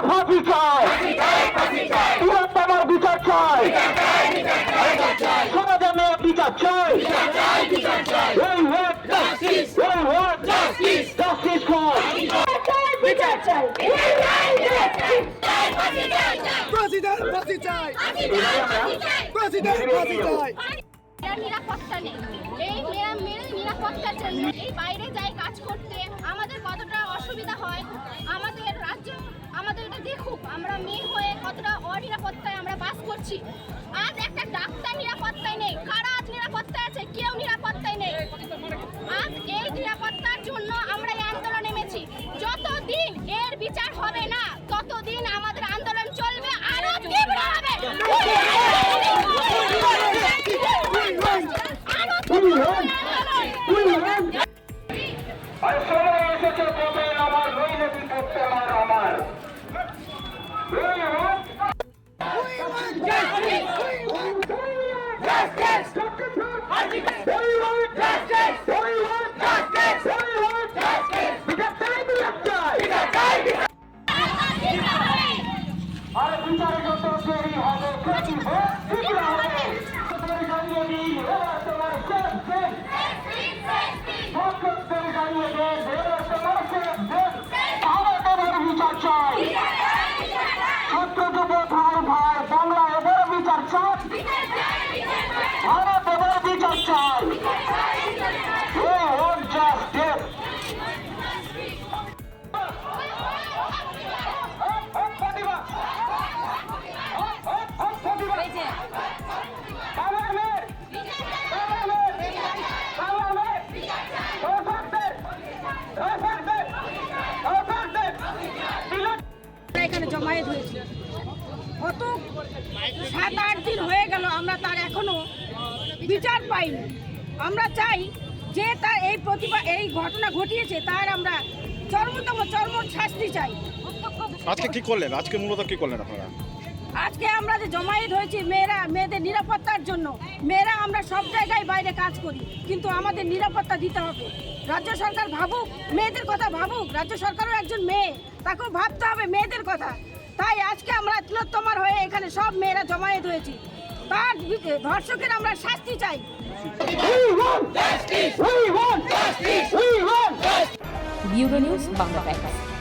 ফাঁসি চাই, তিলোত্তমার বিচার চাই, সমাজে মেয়ের বিচার চাই। We want justice. We want justice. Justice for. বিচার চাই। প্রেসিডেন্ট ফাঁসি চাই, প্রেসিডেন্ট ফাঁসি চাই। নিরাপত্তা নেই, এই মেয়ের নিরাপত্তার জন্য এই বাইরে যাই কাজ করতে আমাদের কতটা অসুবিধা হয়। আমাদের রাজ্য আমাদের এটা দেখুক, আমরা মেয়ে হয়ে কতটা অনিরাপত্তায় আমরা বাস করছি। আজ একটা ডাক্তার নিরাপত্তায় নেই, কারা আজ নিরাপত্তায় আছে? কেউ নিরাপত্তায় নেই। আজ এই নিরাপত্তার জন্য আমরা এই আন্দোলন নেমেছি। যতদিন এর বিচার হবে না ততদিন আমাদের আন্দোলন চলবে, আরো তীব্র হবে। সময় এসেছে কবে আমার নইলে বিপত্তি আমার আমার। আর বিচারে যত দেরি হবে ক্ষতি শীঘ্র হবে। জানিয়ে দিন এবার তোমার শেষ দিন, ভক্তদের জানিয়ে দিন এবার তোমার শেষ দিন। আমরা তোমার বিচার চাই, ছাত্র যুব ভাই ভাই বাংলা এবার বিচার চাই, ভারত এবার বিচার চাই। We want justice. এখানে জমায়েত হয়েছিল, কত 7-8 দিন হয়ে গেল, আমরা তার এখনো বিচার পাইনি। আমরা চাই যে তার এই ঘটনা ঘটিয়েছে তার আমরা চরম শাস্তি চাই। আজকে কি করলেন? আজকে মূলত কি করলেন আপনারা? আজকে আমরা যে জমায়েত হয়েছি মেয়েদের নিরাপত্তার জন্য, মেয়েরা আমরা সব জায়গায় বাইরে কাজ করি, কিন্তু আমাদের নিরাপত্তা দিতে হবে। রাজ্য সরকার ভাবুক, মেয়েদের কথা ভাবুক। রাজ্য সরকারও একজন মেয়ে, তাকেও ভাবতে হবে মেয়েদের কথা। তাই আজকে আমরা তিলোত্তমার হয়ে এখানে সব মেয়েরা জমায়েত হয়েছি, তার ধর্ষকের আমরা শাস্তি চাই। We want justice. We want justice. We want justice. Bureau news Bangla Times.